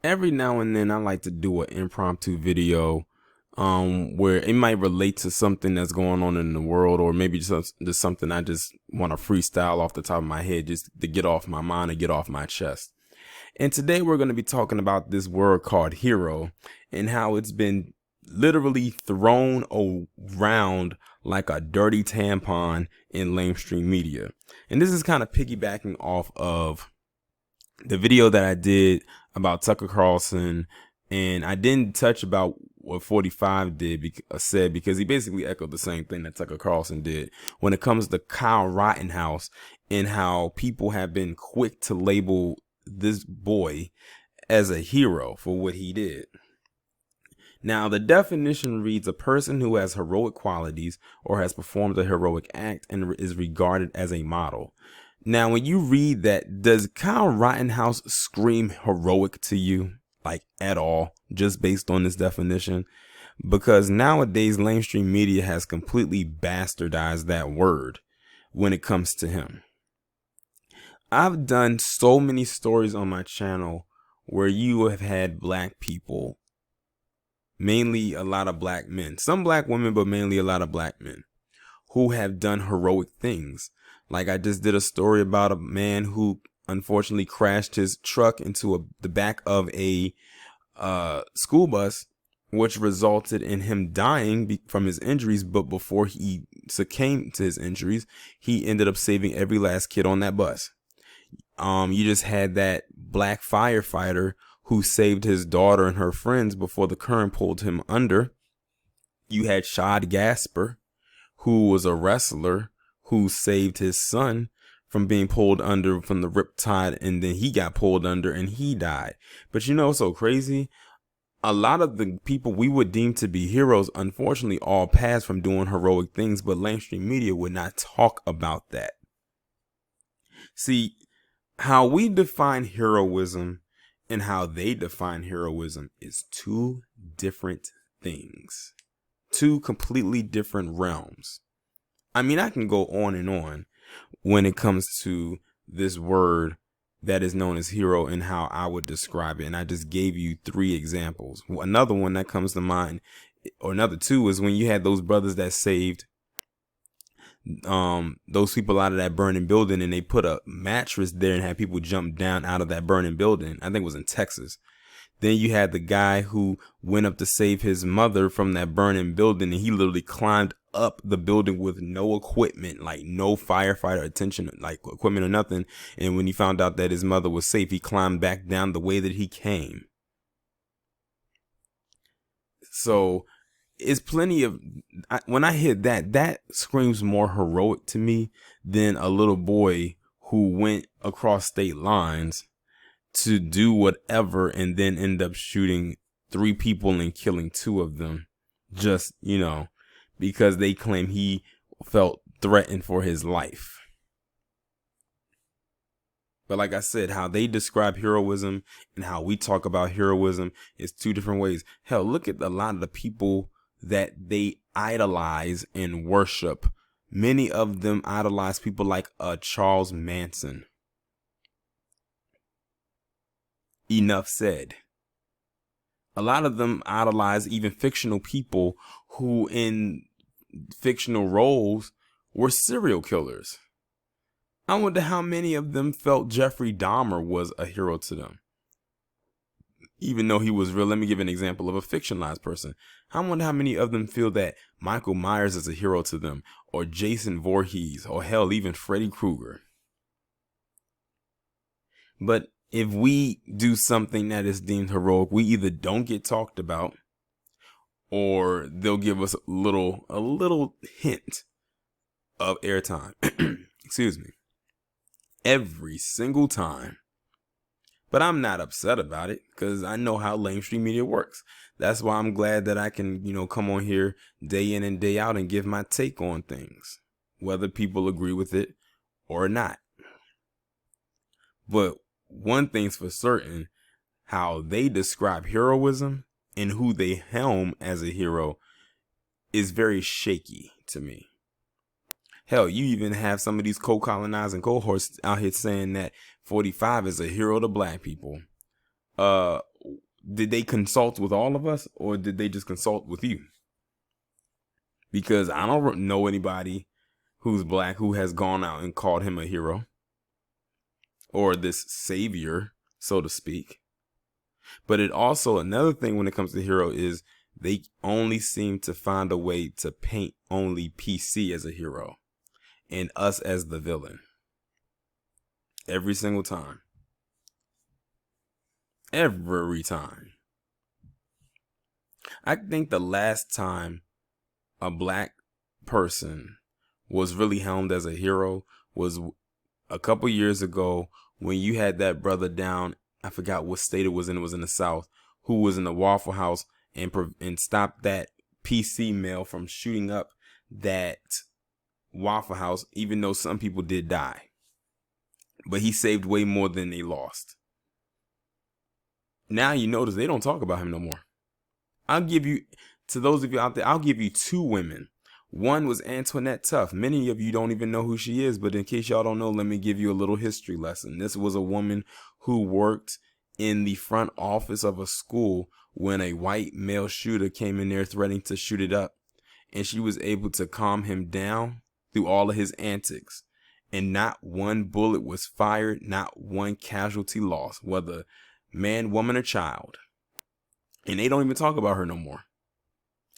Every now and then I like to do an impromptu video where it might relate to something that's going on in the world, or maybe just something I just want to freestyle off the top of my head just to get off my mind and get off my chest. And today we're going to be talking about this word called hero and how it's been literally thrown around like a dirty tampon in lamestream media. And this is kind of piggybacking off of the video that I did about Tucker Carlson, and I didn't touch about what 45 said because he basically echoed the same thing that Tucker Carlson did when it comes to Kyle Rittenhouse and how people have been quick to label this boy as a hero for what he did. Now, the definition reads a person who has heroic qualities or has performed a heroic act and is regarded as a model. Now, when you read that, does Kyle Rittenhouse scream heroic to you, like at all, just based on this definition? Because nowadays, lamestream media has completely bastardized that word when it comes to him. I've done so many stories on my channel where you have had black people, mainly a lot of black men, some black women, but mainly a lot of black men who have done heroic things. Like I just did a story about a man who unfortunately crashed his truck into the back of a school bus, which resulted in him dying from his injuries. But before he succumbed to his injuries, he ended up saving every last kid on that bus. You just had that black firefighter who saved his daughter and her friends before the current pulled him under. You had Shad Gasper, who was a wrestler who saved his son from being pulled under from the riptide, and then he got pulled under and he died. But you know what's so crazy? A lot of the people we would deem to be heroes, unfortunately, all passed from doing heroic things, but lamestream media would not talk about that. See, how we define heroism and how they define heroism is two different things, two completely different realms. I mean, I can go on and on when it comes to this word that is known as hero and how I would describe it. And I just gave you 3 examples. Another one that comes to mind, or another 2, is when you had those brothers that saved those people out of that burning building, and they put a mattress there and had people jump down out of that burning building. I think it was in Texas. Then you had the guy who went up to save his mother from that burning building, and he literally climbed up the building with no equipment, like no firefighter attention, like equipment or nothing. And when he found out that his mother was safe, he climbed back down the way that he came. So it's plenty of, when I hear that screams more heroic to me than a little boy who went across state lines to do whatever and then end up shooting 3 people and killing 2 of them, just, because they claim he felt threatened for his life. But like I said, how they describe heroism and how we talk about heroism is 2 different ways. Hell, look at a lot of the people that they idolize and worship. Many of them idolize people like Charles Manson. Enough said. A lot of them idolize even fictional people who in fictional roles were serial killers. I wonder how many of them felt Jeffrey Dahmer was a hero to them, even though he was real. Let me give an example of a fictionalized person. I wonder how many of them feel that Michael Myers is a hero to them, or Jason Voorhees, or hell, even Freddy Krueger. But if we do something that is deemed heroic, we either don't get talked about, or they'll give us a little hint of airtime. Excuse me. Every single time. But I'm not upset about it because I know how lamestream media works. That's why I'm glad that I can, come on here day in and day out and give my take on things, whether people agree with it or not. But one thing's for certain, how they describe heroism and who they helm as a hero is very shaky to me. Hell, you even have some of these co-colonizing cohorts out here saying that 45 is a hero to black people. did they consult with all of us, or did they just consult with you? Because I don't know anybody who's black who has gone out and called him a hero or this savior, so to speak. But it also, another thing when it comes to hero is they only seem to find a way to paint only PC as a hero and us as the villain. Every single time. Every time. I think the last time a black person was really helmed as a hero was a couple years ago when you had that brother down, I forgot what state it was in the South, who was in the Waffle House and stopped that PC male from shooting up that Waffle House, even though some people did die. But he saved way more than they lost. Now you notice they don't talk about him no more. I'll give you, to those of you out there, I'll give you two women. One was Antoinette Tuff. Many of you don't even know who she is, but in case y'all don't know, let me give you a little history lesson. This was a woman who worked in the front office of a school when a white male shooter came in there threatening to shoot it up. And she was able to calm him down through all of his antics. And not one bullet was fired, not one casualty lost, whether man, woman, or child. And they don't even talk about her no more.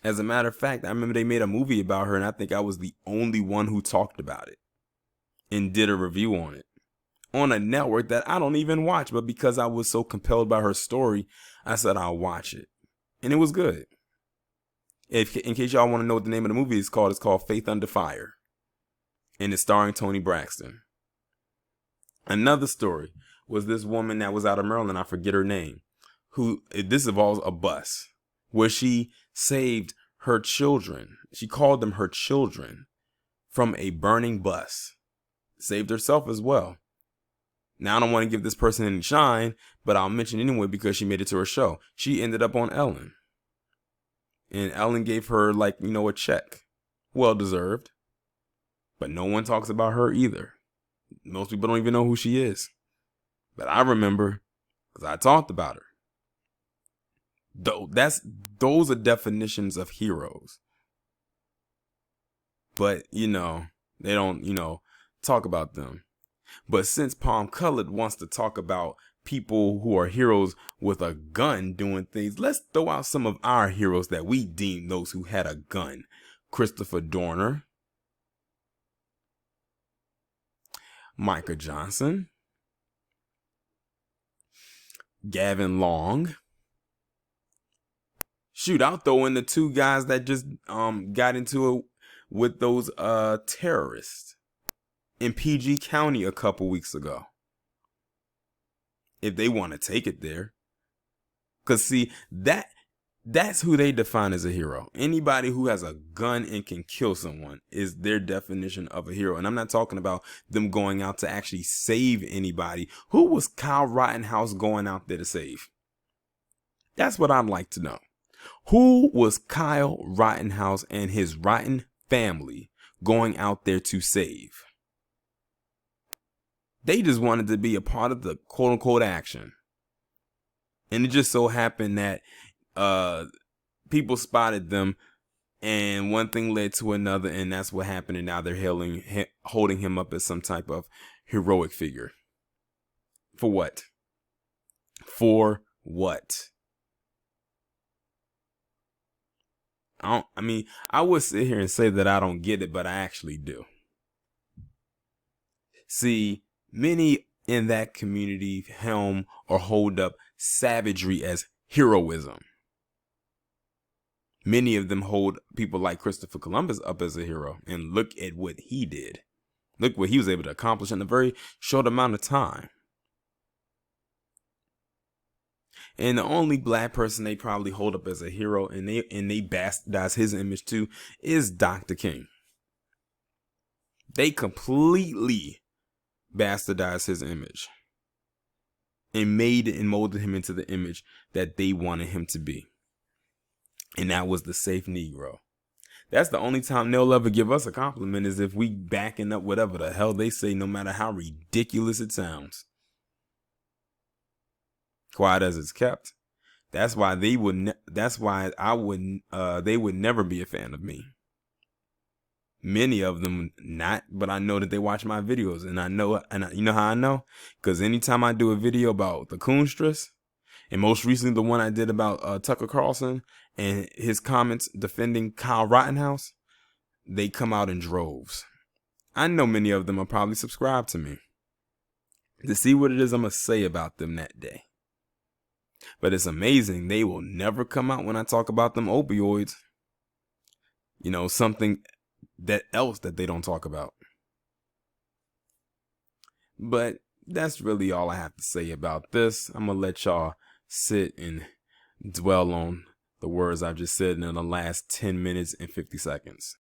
As a matter of fact, I remember they made a movie about her, and I think I was the only one who talked about it and did a review on it on a network that I don't even watch. But because I was so compelled by her story, I said I'll watch it. And it was good. In case y'all want to know what the name of the movie is called, it's called Faith Under Fire. And it's starring Toni Braxton. Another story was this woman that was out of Maryland, I forget her name, who, this involves a bus, where she saved her children. She called them her children from a burning bus. Saved herself as well. Now, I don't want to give this person any shine, but I'll mention anyway because she made it to her show. She ended up on Ellen. And Ellen gave her, a check. Well deserved. But no one talks about her either. Most people don't even know who she is. But I remember because I talked about her. Those are definitions of heroes. But, they don't, talk about them. But since Palm Colored wants to talk about people who are heroes with a gun doing things, let's throw out some of our heroes that we deem those who had a gun. Christopher Dorner, Micah Johnson, Gavin Long. Shoot, I'll throw in the two guys that just got into it with those terrorists in PG County a couple weeks ago. If they want to take it there. Because see, that's who they define as a hero. Anybody who has a gun and can kill someone is their definition of a hero. And I'm not talking about them going out to actually save anybody. Who was Kyle Rittenhouse going out there to save? That's what I'd like to know. Who was Kyle Rittenhouse and his rotten family going out there to save? They just wanted to be a part of the quote unquote action. And it just so happened that people spotted them and one thing led to another, and that's what happened. And now they're holding him up as some type of heroic figure. For what? For what? I would sit here and say that I don't get it, but I actually do. See, many in that community helm or hold up savagery as heroism. Many of them hold people like Christopher Columbus up as a hero. And look at what he did. Look what he was able to accomplish in a very short amount of time. And the only black person they probably hold up as a hero and they bastardize his image too is Dr. King. They completely bastardized his image and made and molded him into the image that they wanted him to be. And that was the safe Negro. That's the only time they'll ever give us a compliment, is if we backing up whatever the hell they say, no matter how ridiculous it sounds. Quiet as it's kept, That's why they would. That's why I wouldn't. They would never be a fan of me. Many of them not, but I know that they watch my videos, and I know. You know how I know? Because anytime I do a video about the Coonstress, and most recently the one I did about Tucker Carlson and his comments defending Kyle Rittenhouse, they come out in droves. I know many of them are probably subscribed to me to see what it is I'm going to say about them that day. But it's amazing. They will never come out when I talk about them opioids. You know, something else that they don't talk about. But that's really all I have to say about this. I'm going to let y'all sit and dwell on the words I've just said in the last 10 minutes and 50 seconds.